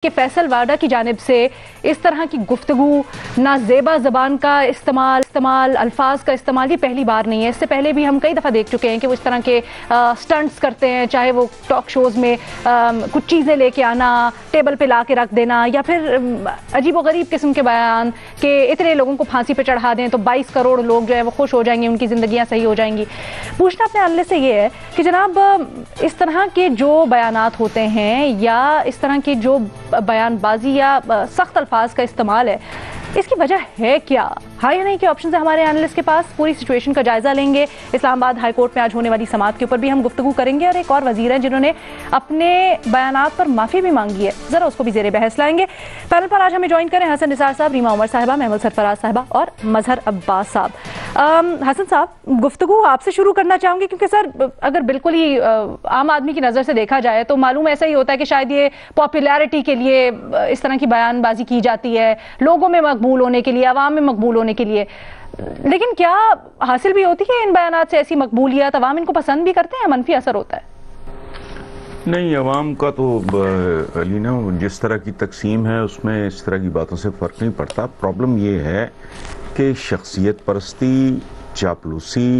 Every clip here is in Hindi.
कि फैसल वाडा की जानिब से इस तरह की गुफ्तगू, नाजेबा ज़बान का इस्तेमाल, अल्फाज का इस्तेमाल, ये पहली बार नहीं है। इससे पहले भी हम कई दफ़ा देख चुके हैं कि वो इस तरह के स्टंट्स करते हैं, चाहे वो टॉक शोज़ में कुछ चीज़ें लेके आना, टेबल पे ला के रख देना, या फिर अजीब व गरीब किस्म के बयान कि इतने लोगों को फांसी पे चढ़ा दें तो 22 करोड़ लोग जो है वो खुश हो जाएंगे, उनकी ज़िंदगियाँ सही हो जाएंगी। पूछना अपने अल्ले से ये है कि जनाब, इस तरह के जो बयानात होते हैं या इस तरह की जो बयानबाजी या सख्त अल्फाज का इस्तेमाल है, इसकी वजह है क्या? हाँ या नहीं के ऑप्शन है हमारे एनालिस्ट के पास। पूरी सिचुएशन का जायजा लेंगे। इस्लामाबाद हाई कोर्ट में आज होने वाली समाअत के ऊपर भी हम गुफ्तगू करेंगे, और एक और वजीर हैं जिन्होंने अपने बयानात पर माफ़ी भी मांगी है, ज़रा उसको भी ज़ेरे बहस लाएंगे। पैनल पर आज हमें ज्वाइन करें हसन निसार साहब, रीमा उमर साहिबा, महमूद सरफराज साहिबा और मजहर अब्बास साहब। हसन साहब, गुफ्तगू आपसे शुरू करना चाहूँगी, क्योंकि सर अगर बिल्कुल ही आम आदमी की नज़र से देखा जाए तो मालूम ऐसा ही होता है कि शायद ये पॉपुलैरिटी के लिए इस तरह की बयानबाजी की जाती है, लोगों में मकबूल होने के लिए, अवाम में मकबूल होने के लिए। लेकिन क्या हासिल भी होती है इन बयानात से ऐसी मकबूलियत? अवाम इनको पसंद भी करते हैं, मनफी असर होता है? नहीं, अवाम का तो अलीना जिस तरह की तकसीम है उसमें इस तरह की बातों से फ़र्क नहीं पड़ता। प्रॉब्लम ये है कि शख्सियत परस्ती, चापलूसी,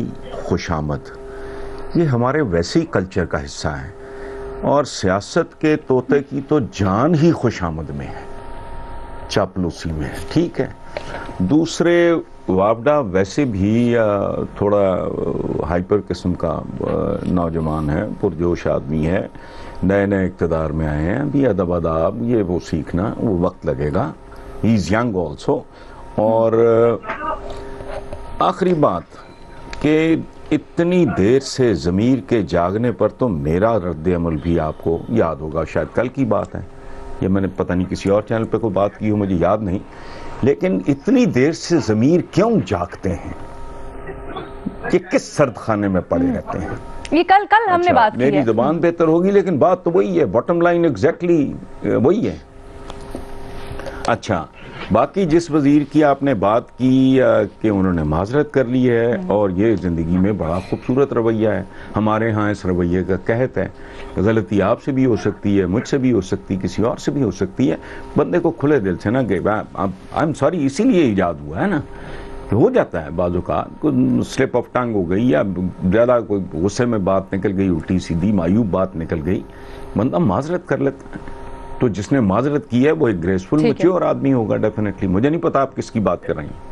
खुशामद ये हमारे वैसे ही कल्चर का हिस्सा है, और सियासत के तोते की तो जान ही खुशामद में है, चापलूसी में है। ठीक है, दूसरे वापडा वैसे भी थोड़ा हाइपर किस्म का नौजवान है, पुरजोश आदमी है, नए नए इक़्तिदार में आए हैं, अभी अदब अदाब ये वो सीखना वो वक्त लगेगा। He is young also. और आखिरी बात कि इतनी देर से ज़मीर के जागने पर तो मेरा रद्द अमल भी आपको याद होगा, शायद कल की बात है, या मैंने पता नहीं किसी और चैनल पे कोई बात की हो, मुझे याद नहीं। लेकिन इतनी देर से ज़मीर क्यों जागते हैं कि किस सर्द खाने में पड़े रहते हैं? ये कल हमने बात की है। मेरी ज़बान बेहतर होगी लेकिन बात तो वही है, बॉटम लाइन एग्जैक्टली वही है। अच्छा, बाकी जिस वजीर की आपने बात की कि उन्होंने माजरत कर ली है, और ये ज़िंदगी में बड़ा खूबसूरत रवैया है। हमारे यहाँ इस रवैये का कहत है, गलती आपसे भी हो सकती है, मुझसे भी हो सकती है, किसी और से भी हो सकती है। बंदे को खुले दिल से ना कि आई एम सॉरी, इसीलिए ईजाद हुआ है ना, हो जाता है बाजू का कोई स्लिप ऑफ टंग हो गई, या ज़्यादा कोई गुस्से में बात निकल गई, उल्टी सीधी मायूब बात निकल गई, बंदा माजरत कर लेता है। तो जिसने माजरत की है वो एक ग्रेसफुल मैच्योर आदमी होगा डेफिनेटली। मुझे नहीं पता आप किसकी बात कर रही हैं।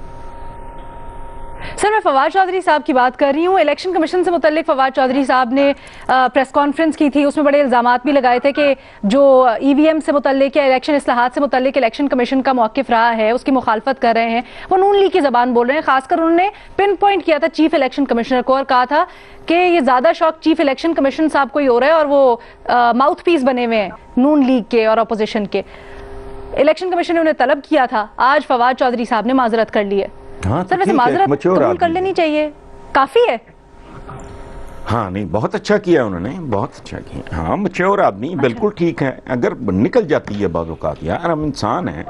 सर, मैं फवाद चौधरी साहब की बात कर रही हूँ। इलेक्शन कमीशन से मुतल्लिक फवाद चौधरी साहब ने प्रेस कॉन्फ्रेंस की थी, उसमें बड़े इल्जामात भी लगाए थे कि जो ईवीएम से मुतल्लिक या इलेक्शन इस्लाहात से मुतल्लिक इलेक्शन कमीशन का मौक़िफ़ रहा है उसकी मुखालफत कर रहे हैं, वो नून लीग की ज़बान बोल रहे हैं। खासकर उन्होंने पिन पॉइंट किया था चीफ इलेक्शन कमिश्नर को, और कहा था कि ये ज़्यादा शौक चीफ इलेक्शन कमीशन साहब को ही हो रहा है, और वो माउथ पीस बने हुए हैं नून लीग के और अपोजिशन के। इलेक्शन कमीशन ने उन्हें तलब किया था, आज फवाद चौधरी साहब ने माजरत कर ली है। हाँ, सर, वैसे माजरत कबूल कर लेनी चाहिए, काफी है? हाँ, नहीं, बहुत अच्छा किया उन्होंने, बहुत अच्छा किया। हाँ, मैच्योर आदमी, बिल्कुल ठीक है। अगर निकल जाती है बाज़ औक़ात, यार हम इंसान हैं,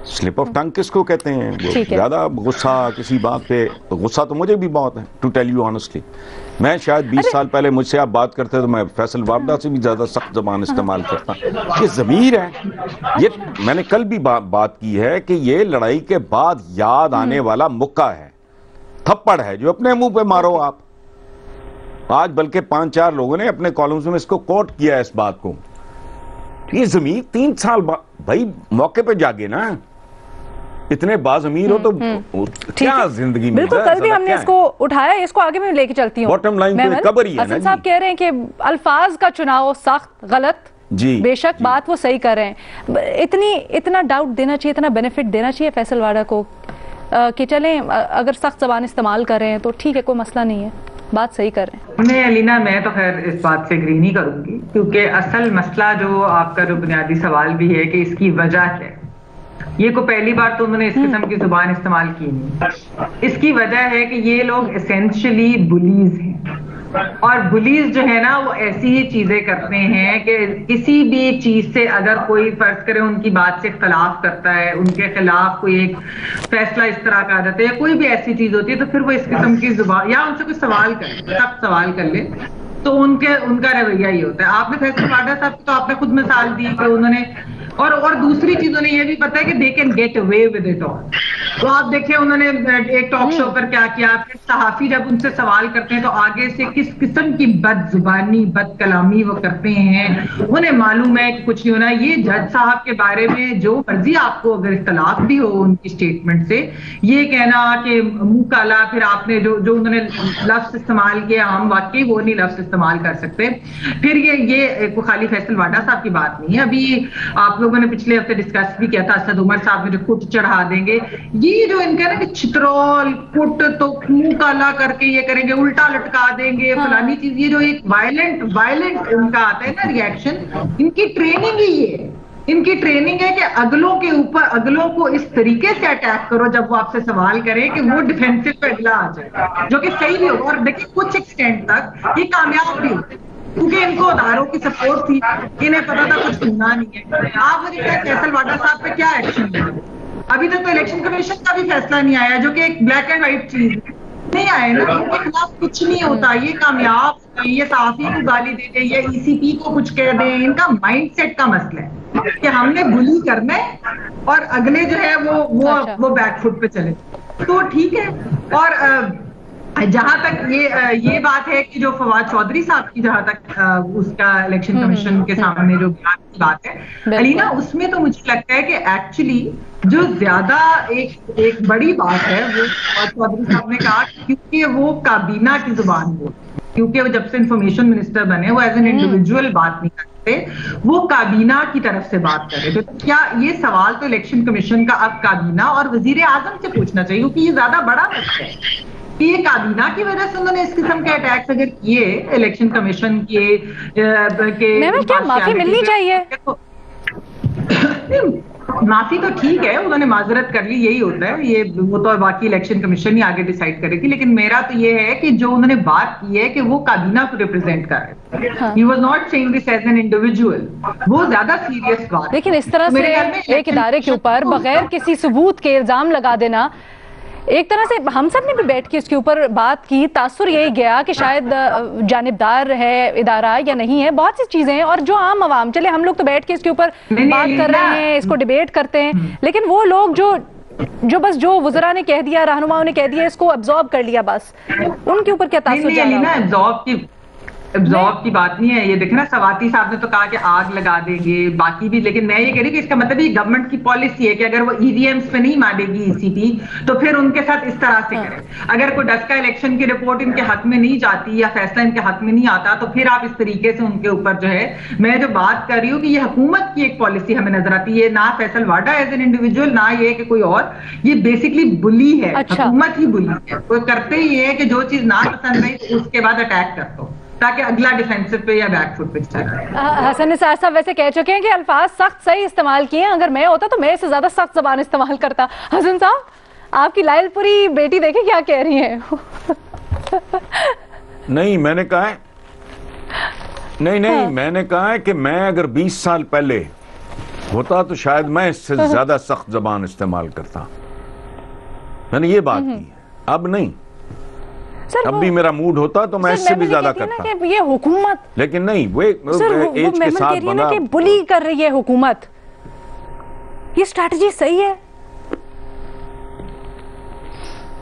स्लिप ऑफ टंग किसको कहते हैं? ज्यादा गुस्सा किसी बात पे, गुस्सा तो मुझे भी बहुत है, टू टेल यू ऑनेस्टली। मैं शायद 20 साल पहले मुझसे आप बात करते तो मैं फैसल वापडा से भी ज्यादा सख्त जबान इस्तेमाल करता। ये ज़मीर है, ये मैंने कल भी बात की है कि ये लड़ाई के बाद याद आने वाला मुक्का है, थप्पड़ है जो अपने मुंह पे मारो आप। आज बल्कि 5-4 लोगों ने अपने कॉलम्स में इसको कोट किया है इस बात को। ये ज़मीर 3 साल भाई मौके पे जागे ना, इतने बाज़मीर हो तो क्या जिंदगी में। बिल्कुल, कल भी हमने इसको उठाया, इसको आगे मैं लेके चलती हूँ। बॉटम लाइन पे कबर ही है ना। हसन साहब कह रहे हैं कि अल्फाज का चुनाव सख्त गलत, जी बेशक बात वो सही कर रहे हैं। इतना डाउट देना चाहिए, इतना बेनिफिट देना चाहिए फैसल वाडा को कि चलें अगर सख्त जबान इस्तेमाल कर रहे हैं तो ठीक है, कोई मसला नहीं है, बात सही कर रहे हैं। नहीं अलीना, मैं तो खैर इस बात से एग्री नहीं करूंगी, क्योंकि असल मसला जो आपका जो बुनियादी सवाल भी है कि इसकी वजह क्या है, ये को पहली बार तो उन्होंने इस किस्म की जुबान इस्तेमाल की नहीं। इसकी वजह है कि ये लोग एसेंशियली बुलीज हैं, और बुलीज जो है ना वो ऐसी ही चीजें करते हैं कि किसी भी चीज से अगर कोई फर्ज करे उनकी बात से इख्तलाफ करता है, उनके खिलाफ कोई एक फैसला इस तरह का आ जाता है, या कोई भी ऐसी चीज होती है, तो फिर वो इस किस्म की जुबान, या उनसे कोई सवाल करे, सख्त सवाल कर ले, तो उनका रवैया ही होता है। आपने फैसल वाडा साहब की तो आपने खुद मिसाल दी कि उन्होंने और दूसरी चीज उन्हें ये भी पता है कि they can get away with it all. तो आप देखिए उन्होंने एक टॉक शो पर क्या किया, फिर सहाफी जब उनसे सवाल करते हैं तो आगे से किस किस्म की बदजुबानी बदकलामी वो करते हैं, उन्हें मालूम है कि कुछ नहीं होना। ये जज साहब के बारे में जो मर्जी आपको अगर इख्तलाफ भी हो उनकी स्टेटमेंट से, ये कहना कि मुंह काला, फिर आपने जो उन्होंने लफ्ज इस्तेमाल किया, हम वाकई वो नहीं लफ्ज इस्तेमाल कर सकते। फिर ये खाली फैसल वाडा साहब की बात नहीं है, अभी आप लोगों ने पिछले हफ्ते डिस्कस भी किया था, असद उमर साहब ने जो कुट चढ़ा देंगे, ये जो इनका ना कि चित्रोल कुट तो मुंह काला करके ये करेंगे, उल्टा लटका देंगे, फलानी चीज, ये जो एक वायलेंट इनका आता है ना रिएक्शन, इनकी ट्रेनिंग ही ये है। इनकी ट्रेनिंग है कि अगलों के ऊपर, अगलों को इस तरीके से अटैक करो जब वो आपसे सवाल करें कि वो डिफेंसिव पे अगला आ जाए, जो कि सही भी होगा। और देखिए कुछ एक्सटेंट तक ये कामयाब भी होते, क्योंकि इनको अदारों की सपोर्ट थी, इन्हें पता था कुछ सुनना नहीं है। आप मुझे फैसल वाडा साहब पे क्या एक्शन लेंगे? अभी तक तो इलेक्शन कमीशन का भी फैसला नहीं आया, जो कि एक ब्लैक एंड व्हाइट चीज नहीं आए ना, उनके खिलाफ कुछ नहीं होता। ये कामयाब, ये सहाफी को गाली दे दे, ये ईसीपी को कुछ कह दे, इनका माइंडसेट का मसला है कि हमने बुली करना है और अगले जो है वो बैकफुट पे चले, तो ठीक है। और जहां तक ये बात है कि जो फवाद चौधरी साहब की, जहां तक उसका इलेक्शन कमीशन के सामने जो बयान की बात है अलीना, उसमें तो मुझे लगता है कि एक्चुअली जो ज्यादा एक बड़ी बात है वो फवाद चौधरी साहब ने कहा, क्योंकि वो काबीना की जुबान बोल, क्योंकि वो जब से इंफॉर्मेशन मिनिस्टर बने वो एज एन इंडिविजुअल बात नहीं करते, वो काबीना की तरफ से बात कर रहे थे। तो क्या ये सवाल तो इलेक्शन कमीशन का अब काबीना और वजीर आजम से पूछना चाहिए, क्योंकि ये ज्यादा बड़ा मसला है कि ये काबीना की वजह से उन्होंने इस किस्म के अटैक्स अगर किए इलेक्शन कमीशन के क्या माफी मिलनी चाहिए? माफी तो ठीक है, उन्होंने माजरत कर ली, यही होता है, ये वो तो बाकी इलेक्शन कमीशन ही आगे डिसाइड करेगी। लेकिन मेरा तो ये है कि जो उन्होंने बात की है कि वो काबीना को रिप्रेजेंट कर रहे थे, he was not saying this as an individual, वो ज्यादा सीरियस बात। लेकिन इस तरह से एक इदारे के ऊपर बगैर किसी सबूत के इल्जाम लगा देना, एक तरह से हम सब ने भी बैठ के इसके ऊपर बात की, तासुर यही गया कि शायद जानिबदार है इदारा या नहीं है, बहुत सी चीजें हैं। और जो आम आवाम, चले हम लोग तो बैठ के इसके ऊपर बात कर रहे हैं, इसको डिबेट करते हैं, लेकिन वो लोग जो बस जो वज़रा ने कह दिया, रहनुमाओं ने कह दिया, इसको अब्सॉर्ब कर लिया, बस उनके ऊपर क्या तासुर जाएगा? एब्जॉर्ब की बात नहीं है ये। देखे ना, सवाती साहब ने तो कहा कि आग लगा देंगे, बाकी भी, लेकिन मैं ये कह रही कि इसका मतलब ये गवर्नमेंट की पॉलिसी है कि अगर वो ईवीएम्स पे नहीं मानेगी ईसीपी तो फिर उनके साथ इस तरह से करें। अगर कोई 10 का इलेक्शन की रिपोर्ट इनके हक में नहीं जाती या फैसला इनके हक में नहीं आता तो फिर आप इस तरीके से उनके ऊपर जो है, मैं जो बात कर रही हूँ कि ये हुकूमत की एक पॉलिसी हमें नजर आती है, ना फैसल वाडा एज एन इंडिविजुअल, ना ये कि कोई और, ये बेसिकली बुली है। हुकूमत ही बुली है, वो करते ही है कि जो चीज ना पसंद आई तो उसके बाद अटैक कर दो ताकि अगला डिफेंसिव पे या बैकफुट पे चले। हसन निसार साहब वैसे कह चुके हैं कि अल्फाज सख्त सही इस्तेमाल किए हैं, अगर मैं होता तो मैं इससे ज्यादा सख्त जबान इस्तेमाल करता। हसन साहब, आपकी लाइलपुरी बेटी देखे क्या कह रही है? नहीं, मैंने कहा है नहीं, मैंने कहा है कि मैं अगर 20 साल पहले होता तो शायद मैं इससे ज्यादा सख्त जबान इस्तेमाल करता, मैंने ये बात की। अब नहीं, अब भी मेरा मूड होता तो मैं इससे भी ज्यादा करता। ये हुकूमत, लेकिन नहीं, वो एज के साथ बना कि बुली कर रही है हुकूमत, ये स्ट्रैटेजी सही है?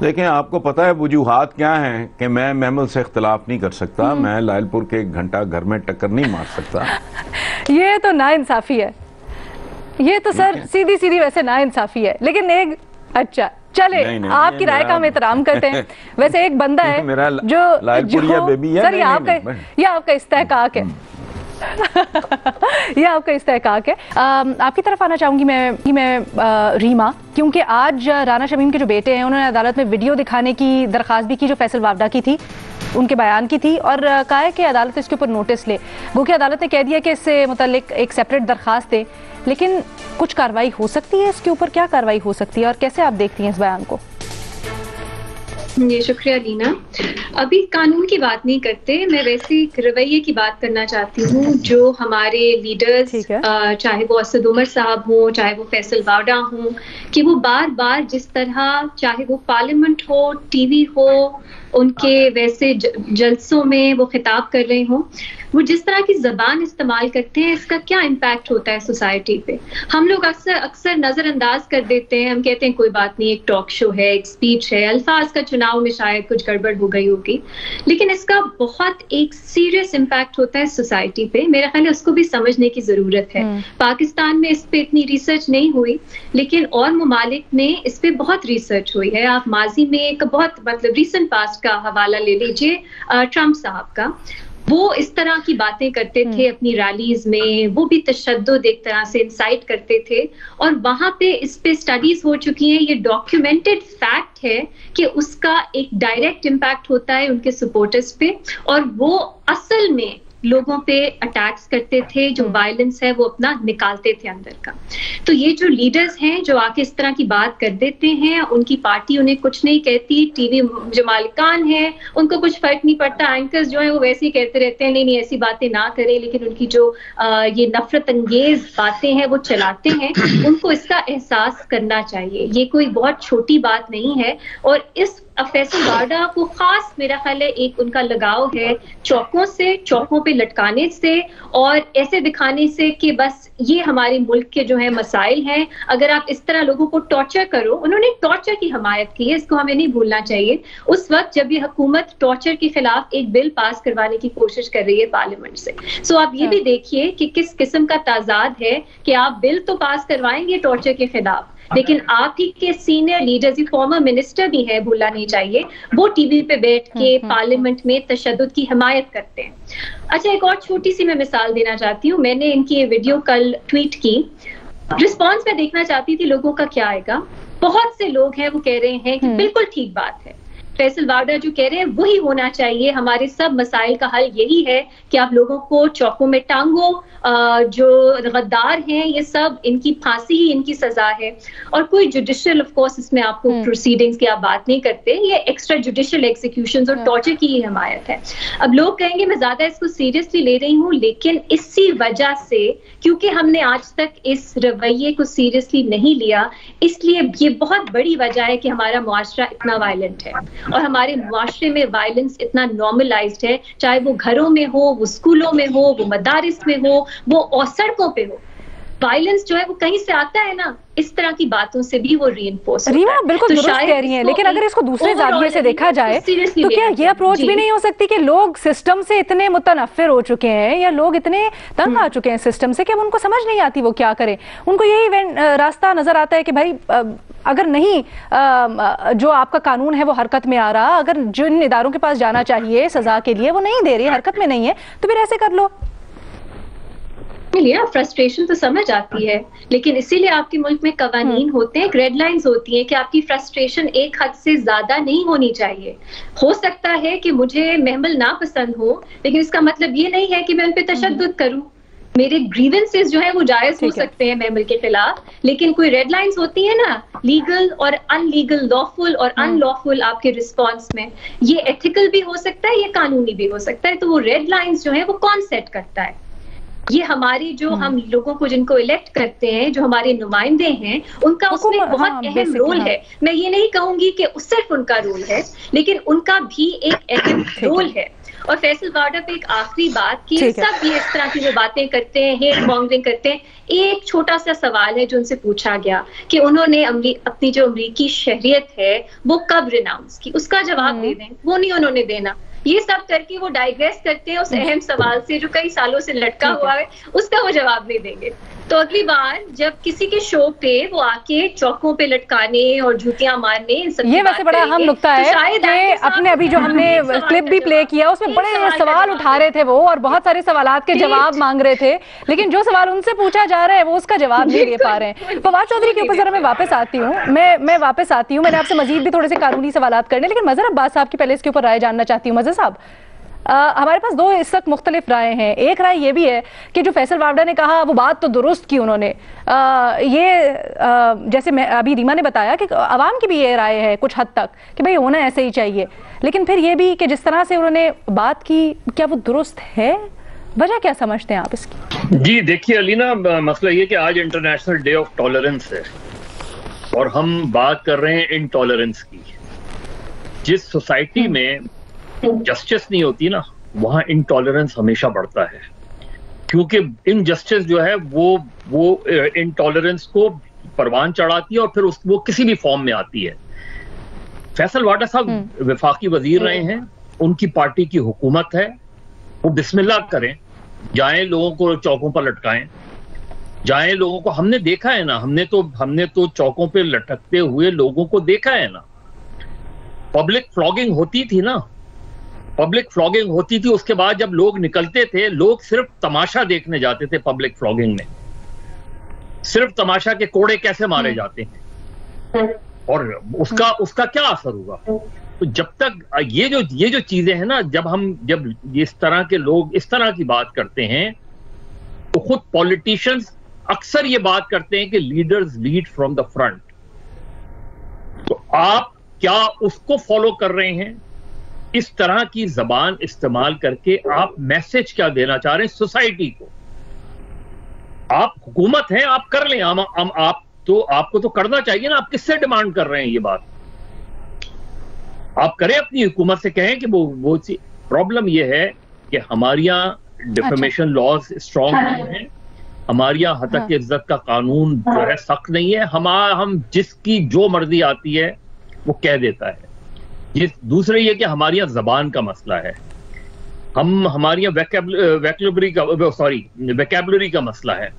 देखें, आपको पता है वजूहात क्या हैं कि मैं महमूद से इख्तिलाफ नहीं कर सकता, मैं लायलपुर के 1 घंटा घर में टक्कर नहीं मार सकता। ये तो नाइंसाफी है, ये तो सर सीधी सीधी वैसे नाइंसाफी है। लेकिन एक अच्छा चले, आपकी राय का हम एहतराम करते हैं। वैसे एक बंदा है जो बेबी है, सर ये आपका इस्तेहकाक है, ये आपका इस्तेहकाक है। आपकी तरफ आना चाहूंगी मैं रीमा, क्योंकि आज राना शमीम के जो बेटे हैं उन्होंने अदालत में वीडियो दिखाने की दरख्वास्त भी की जो फैसल वावडा की थी, उनके बयान की थी, और कहा है कि अदालत इसके ऊपर नोटिस ले। गो कि अदालत ने कह दिया कि इससे मुताल्लिक एक सेपरेट दरख्वास्त है, लेकिन कुछ कार्रवाई हो सकती है इसके ऊपर? क्या कार्रवाई हो सकती है और कैसे आप देखती हैं इस बयान को? जी शुक्रिया लीना। अभी कानून की बात नहीं करते, मैं वैसे रवैये की बात करना चाहती हूँ जो हमारे लीडर्स, चाहे वो असद उमर साहब हों, चाहे वो फैसल वावडा हों, कि वो बार बार जिस तरह, चाहे वो पार्लियामेंट हो, टीवी हो उनके वैसे जलसों में वो खिताब कर रहे हों, वो जिस तरह की जबान इस्तेमाल करते हैं, इसका क्या इम्पैक्ट होता है सोसाइटी पे। हम लोग अक्सर नजरअंदाज कर देते हैं, हम कहते हैं कोई बात नहीं, एक टॉक शो है, एक स्पीच है, अल्फाज का चुनाव में शायद कुछ गड़बड़ हो गई होगी, लेकिन इसका बहुत एक सीरियस इम्पैक्ट होता है सोसाइटी पे। मेरा ख्याल है उसको भी समझने की जरूरत है। पाकिस्तान में इस पे इतनी रिसर्च नहीं हुई, लेकिन और ममालिक में इस पे बहुत रिसर्च हुई है। आप माजी में एक बहुत रिसेंट पास्ट का हवाला ले लीजिए, ट्रंप साहब का, वो इस तरह की बातें करते थे अपनी रैलीज में, वो भी तशद्दुद एक तरह से इंसाइट करते थे, और वहां पे इस पे स्टडीज हो चुकी हैं, ये डॉक्यूमेंटेड फैक्ट है कि उसका एक डायरेक्ट इम्पैक्ट होता है उनके सपोर्टर्स पे, और वो असल में लोगों पे अटैक्स करते थे, जो वायलेंस है वो अपना निकालते थे अंदर का। तो ये जो लीडर्स हैं जो आके इस तरह की बात कर देते हैं, उनकी पार्टी उन्हें कुछ नहीं कहती, टीवी जो मालिकान है उनको कुछ फर्क नहीं पड़ता, एंकर्स जो है वो वैसे ही कहते रहते हैं नहीं नहीं ऐसी बातें ना करें, लेकिन उनकी जो ये नफरत अंगेज बातें हैं वो चलाते हैं। उनको इसका एहसास करना चाहिए, ये कोई बहुत छोटी बात नहीं है। और इस फैसल वाडा को खास मेरा ख्याल है एक उनका लगाव है चौकों से, चौकों पे लटकाने से और ऐसे दिखाने से कि बस ये हमारे मुल्क के जो है मसाइल हैं। अगर आप इस तरह लोगों को टॉर्चर करो, उन्होंने टॉर्चर की हमायत की है, इसको हमें नहीं भूलना चाहिए। उस वक्त जब ये हुकूमत टॉर्चर के खिलाफ एक बिल पास करवाने की कोशिश कर रही है पार्लियामेंट से, सो आप ये भी देखिए कि किस किस्म का ताजाद है कि आप बिल तो पास करवाएंगे टॉर्चर के खिलाफ, लेकिन आप ही के सीनियर लीडर्स, फॉर्मर मिनिस्टर भी है, भूलना नहीं चाहिए, वो टीवी पे बैठ के पार्लियामेंट में तशद्दुद की हिमायत करते हैं। अच्छा, एक और छोटी सी मैं मिसाल देना चाहती हूँ। मैंने इनकी ये वीडियो कल ट्वीट की, रिस्पॉन्स मैं देखना चाहती थी लोगों का क्या आएगा। बहुत से लोग हैं वो कह रहे हैं कि बिल्कुल ठीक बात है, फैसल वाडा जो कह रहे हैं वही होना चाहिए, हमारे सब मसाइल का हल यही है कि आप लोगों को चौकों में टांगो, जो गद्दार हैं ये सब, इनकी फांसी ही इनकी सजा है। और कोई जुडिशियल, ऑफ कोर्स इसमें आपको प्रोसीडिंग्स की आप बात नहीं करते, ये एक्स्ट्रा जुडिशियल एग्जीक्यूशंस और टॉर्चर की ही हिमायत है। अब लोग कहेंगे मैं ज्यादा इसको सीरियसली ले रही हूँ, लेकिन इसी वजह से, क्योंकि हमने आज तक इस रवैये को सीरियसली नहीं लिया, इसलिए ये बहुत बड़ी वजह है कि हमारा मुआशरा इतना वायलेंट है और हमारे मुआशरे में वायलेंस इतना नॉर्मलाइज्ड है, चाहे वो घरों में हो, वो स्कूलों में हो, वो मदारिस में हो, वो और सड़कों पे हो। वायलेंस जो है वो कहीं से आता है ना, इस तरह की बातों से भी वो रीइंफोर्स होता है। रीमा बिल्कुल दुरुस्त कह रही हैं, लेकिन अगर इसको दूसरे जाविये से देखा जाए तो क्या ये अप्रोच भी नहीं हो सकती कि लोग सिस्टम से इतने मुतनफ्फिर हो चुके हैं या लोग इतने तंग आ चुके हैं सिस्टम से कि अब उनको समझ नहीं आती वो क्या करें, उनको यही रास्ता नजर आता है कि भाई अगर नहीं जो आपका कानून है वो हरकत में आ रहा, अगर जिन इदारों के पास जाना चाहिए सजा के लिए वो नहीं दे रही, हरकत में नहीं है, तो फिर ऐसे कर लो। फ्रस्ट्रेशन तो समझ आती है, लेकिन इसीलिए आपके मुल्क में कवानीन होते हैं, रेड लाइंस होती हैं कि आपकी फ्रस्ट्रेशन एक हद से ज्यादा नहीं होनी चाहिए। हो सकता है कि मुझे महमल ना पसंद हो, लेकिन इसका मतलब ये नहीं है कि मैं उन पर तशद्दुद करूं। मेरे ग्रीवेंसेस जो है वो जायज हो सकते हैं महमल के खिलाफ, लेकिन कोई रेड लाइंस होती है ना, लीगल और अनलीगल, लॉफुल और अनलॉफुल आपके रिस्पॉन्स में, ये एथिकल भी हो सकता है, ये कानूनी भी हो सकता है। तो वो रेड लाइंस जो है वो कौन सेट करता है? ये हमारी जो हम लोगों को जिनको इलेक्ट करते हैं, जो हमारे नुमाइंदे हैं, उनका उसमें बहुत अहम रोल है। मैं ये नहीं कहूंगी कि सिर्फ उनका रोल है, लेकिन उनका भी एक अहम रोल है। और फैसल वाडा पे एक आखिरी बात कि सब ये इस तरह की जो बातें करते हैं, हेट मॉन्गरिंग करते हैं, एक छोटा सा सवाल है जो उनसे पूछा गया कि उन्होंने अपनी जो अमरीकी शहरियत है वो कब रिनाउंस की, उसका जवाब दे दें, वो नहीं उन्होंने देना। ये सब करके वो डाइग्रेस करते हैं उस अहम सवाल से जो कई सालों से लटका हुआ है, उसका वो जवाब नहीं देंगे। तो अगली बार जब किसी के शो पे वो आके चौकों पे लटकाने और जूतियां मारने, ये वैसे बड़ा अहम नुक्ता है कि अपने अभी जो हमने क्लिप भी प्ले किया उसमें बड़े सवाल उठा रहे थे वो, और बहुत सारे सवालात के जवाब मांग रहे थे, लेकिन जो सवाल उनसे पूछा जा रहा है वो उसका जवाब नहीं दे पा रहे हैं। फवाद चौधरी के ऊपर जरा मैं वापस आती हूँ, मैं वापस आती हूँ। मैंने आपसे मजीद भी थोड़े से कानूनी सवालात करने, लेकिन मजहर अब्बास साहब की पहले इसके ऊपर राय जानना चाहती हूँ। मजहर साहब, हमारे पास दो इस वक्त मुख्तलिफ राय हैं। एक राय ये भी है कि जो फैसल वाडा ने कहा वो बात तो दुरुस्त की उन्होंने, जैसे मैं अभी रीमा ने बताया कि अवाम की भी ये राय है कुछ हद तक कि भाई होना ऐसे ही चाहिए, लेकिन फिर ये भी कि जिस तरह से उन्होंने बात की क्या वो दुरुस्त है? वजह क्या समझते हैं आप इसकी? जी देखिए अलीना, मसला ये कि आज इंटरनेशनल डे ऑफ टॉलरेंस है और हम बात कर रहे हैं इनटॉलरेंस की। जिस सोसाइटी में जस्टिस नहीं होती ना, वहां इनटॉलरेंस हमेशा बढ़ता है, क्योंकि इनजस्टिस जो है वो इनटॉलरेंस को परवान चढ़ाती है और फिर वो किसी भी फॉर्म में आती है। फैसल वाडा साहब वफाकी वजीर रहे हैं, उनकी पार्टी की हुकूमत है, वो बिस्मिल्लाह करें, जाएं लोगों को चौकों पर लटकाएं, जाएं लोगों को, हमने देखा है ना, हमने तो चौकों पे लटकते हुए लोगों को देखा है ना। पब्लिक फ्लॉगिंग होती थी ना, पब्लिक फ्लॉगिंग होती थी, उसके बाद जब लोग निकलते थे, लोग सिर्फ तमाशा देखने जाते थे पब्लिक फ्लॉगिंग में, सिर्फ तमाशा के कोड़े कैसे मारे जाते हैं, और उसका क्या असर हुआ। तो जब तक ये जो चीजें हैं ना, जब इस तरह के लोग इस तरह की बात करते हैं, तो खुद पॉलिटिशियंस अक्सर ये बात करते हैं कि leaders lead from the front. तो आप क्या उसको फॉलो कर रहे हैं? इस तरह की जबान इस्तेमाल करके आप मैसेज क्या देना चाह रहे हैं सोसाइटी को? आप हुकूमत हैं, आप कर लें, आपको तो करना चाहिए ना। आप किससे डिमांड कर रहे हैं ये बात? आप करें, अपनी हुकूमत से कहें कि वो प्रॉब्लम ये है कि हमारे यहाँ डिफेमेशन लॉज स्ट्रॉन्ग नहीं है, हमारे यहाँ हतक इज्जत का कानून जो है सख्त नहीं है, हम जिसकी जो मर्जी आती है वो कह देता है। दूसरे ये कि हमारे यहाँ जबान का मसला है, हमारे यहाँ वैकेबुलरी का मसला है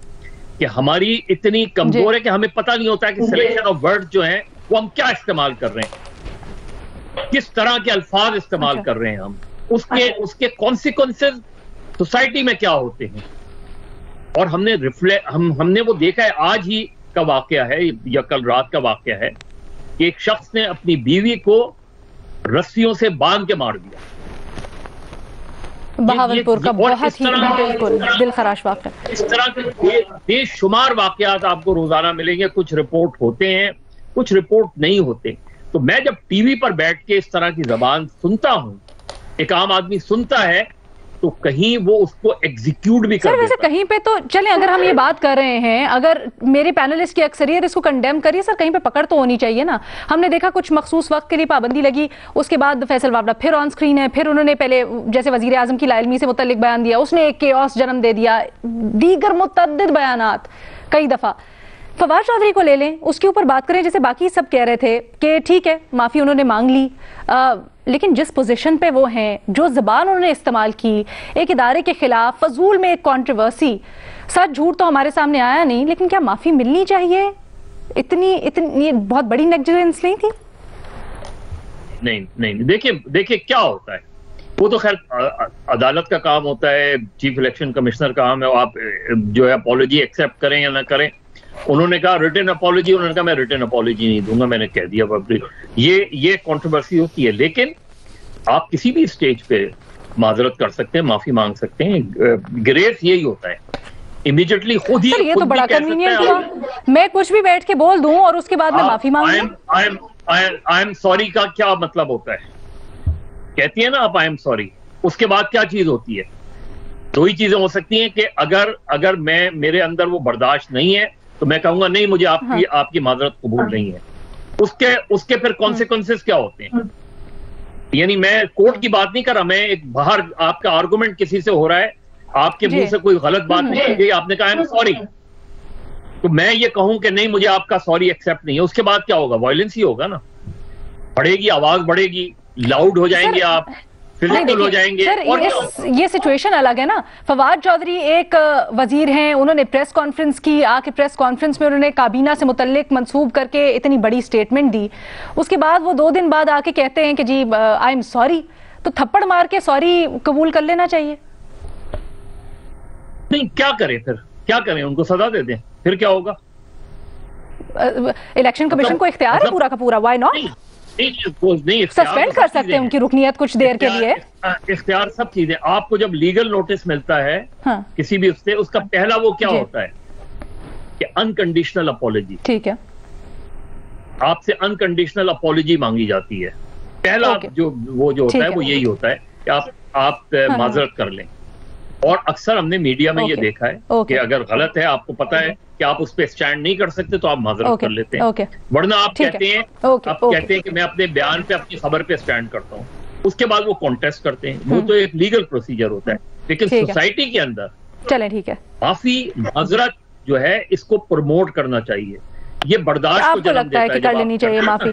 कि हमारी इतनी कमजोर है कि हमें पता नहीं होता है कि सिलेक्शन ऑफ वर्ड जो है वो हम क्या इस्तेमाल कर रहे हैं, किस तरह के अल्फाज इस्तेमाल कर रहे हैं हम, उसके कॉन्सिक्वेंसेस सोसाइटी में क्या होते हैं। और हमने वो देखा है, आज ही का वाकया है या कल रात का वाकया है कि एक शख्स ने अपनी बीवी को रस्सियों से बांध के मार दिया। बहावलपुर का बहुत ही बिल्कुल दिलखराश वाकया। इस तरह के बेशुमार वाकयात आपको रोजाना मिलेंगे। कुछ रिपोर्ट होते हैं, कुछ रिपोर्ट नहीं होते। तो मैं जब टीवी पर बैठ के इस तरह की जबान सुनता हूं, एक आम आदमी सुनता है, तो कहीं वो उसको एग्जीक्यूट भी कर सर, वैसे कहीं पे तो चलें, अगर हम ये बात कर रहे हैं, अगर मेरे पैनलिस्ट की अक्सरियत इसको कंडेम करिए, सर कहीं पे पकड़ तो होनी चाहिए ना। हमने देखा कुछ मखसूस वक्त के लिए पाबंदी लगी, उसके बाद फैसल वावड़ा फिर ऑन स्क्रीन है, फिर उन्होंने पहले जैसे वजीर आजम की लाइलमी से मुतल्लिक बयान दिया, उसने एक केओस जन्म दे दिया, दीगर मुतअद्दिद बयानात कई दफा। फवाद चौधरी को ले लें, उसके ऊपर बात करें, जैसे बाकी सब कह रहे थे कि ठीक है माफी उन्होंने मांग ली, लेकिन जिस पोजीशन पे वो हैं, जो ज़बान उन्होंने इस्तेमाल की एक इदारे के खिलाफ, फजूल में एक कंट्रोवर्सी, सच झूठ तो हमारे सामने आया नहीं, लेकिन क्या माफी मिलनी चाहिए? इतनी बहुत बड़ी नेग्लिजेंस नहीं थी? नहीं, देखिए क्या होता है, वो तो खैर अदालत का काम होता है, चीफ इलेक्शन कमिश्नर का काम है, आप जो है अपॉलॉजी एक्सेप्ट करें या ना करें। उन्होंने कहा रिटन अपॉलॉजी, उन्होंने कहा मैं रिटन अपॉलॉजी नहीं दूंगा, मैंने कह दिया पब्लिक। ये कंट्रोवर्सी होती है, लेकिन आप किसी भी स्टेज पे माजरत कर सकते हैं, माफी मांग सकते हैं। ग्रेस यही होता है, इमीडिएटली खुद ही। ये तो बड़ा कन्वीनियंट हुआ, मैं कुछ भी बैठ के बोल दूं और उसके बाद मैं माफी मांग लूं। आई एम सॉरी का क्या मतलब होता है? कहती है ना आप आई एम सॉरी, उसके बाद क्या चीज होती है? दो ही चीजें हो सकती हैं कि अगर मेरे अंदर वो बर्दाश्त नहीं है तो मैं कहूंगा नहीं, मुझे आपकी माजरत कबूल नहीं है। उसके फिर कॉन्सिक्वेंसेस क्या होते हैं? यानी मैं कोर्ट की बात नहीं कर रहा, मैं एक बाहर आपका आर्गुमेंट किसी से हो रहा है, आपके मुंह से कोई गलत बात नहीं की गई, आपने कहा आई एम सॉरी, तो मैं ये कहूं कि नहीं मुझे आपका सॉरी एक्सेप्ट नहीं है, उसके बाद क्या होगा? वायलेंस ही होगा ना, बढ़ेगी, आवाज बढ़ेगी, लाउड हो जाएंगे आप, फिजिकल हो जाएंगे। सर, ये सिचुएशन अलग है ना। फवाद चौधरी एक वजीर हैं, उन्होंने प्रेस कॉन्फ्रेंस की, आके प्रेस कॉन्फ्रेंस में उन्होंने काबीना से मुतल्लिक मंसूब करके इतनी बड़ी स्टेटमेंट दी, उसके बाद वो 2 दिन बाद आके कहते हैं कि जी आई एम सॉरी, तो थप्पड़ मार के सॉरी कबूल कर लेना चाहिए। नहीं, क्या करें फिर, क्या करें? उनको सजा दे दें, फिर क्या होगा? इलेक्शन कमीशन को इख्तियार है पूरा का पूरा, व्हाई नॉट? नहीं, सस्पेंड कर सकते हैं उनकी रुकनियत कुछ देर के लिए। इख्तियार सब चीजें, आपको जब लीगल नोटिस मिलता है किसी भी उससे, उसका पहला वो क्या होता है कि अनकंडीशनल अपॉलॉजी। ठीक है, आपसे अनकंडीशनल अपॉलॉजी मांगी जाती है। पहला जो होता है वो यही होता है कि आप माजरत कर लें। और अक्सर हमने मीडिया में ये देखा है कि अगर गलत है, आपको पता है कि आप उस पर स्टैंड नहीं कर सकते, तो आप माजरत कर लेते हैं। वरना आप कहते हैं कहते हैं कि मैं अपने बयान पे, अपनी खबर पे स्टैंड करता हूँ, उसके बाद वो कॉन्टेस्ट करते हैं। वो तो एक लीगल प्रोसीजर होता है, लेकिन सोसाइटी के अंदर चलें ठीक है, काफी माजरत जो है इसको प्रमोट करना चाहिए। ये बर्दाश्त को जन्म देता है। कर लेनी चाहिए माफी।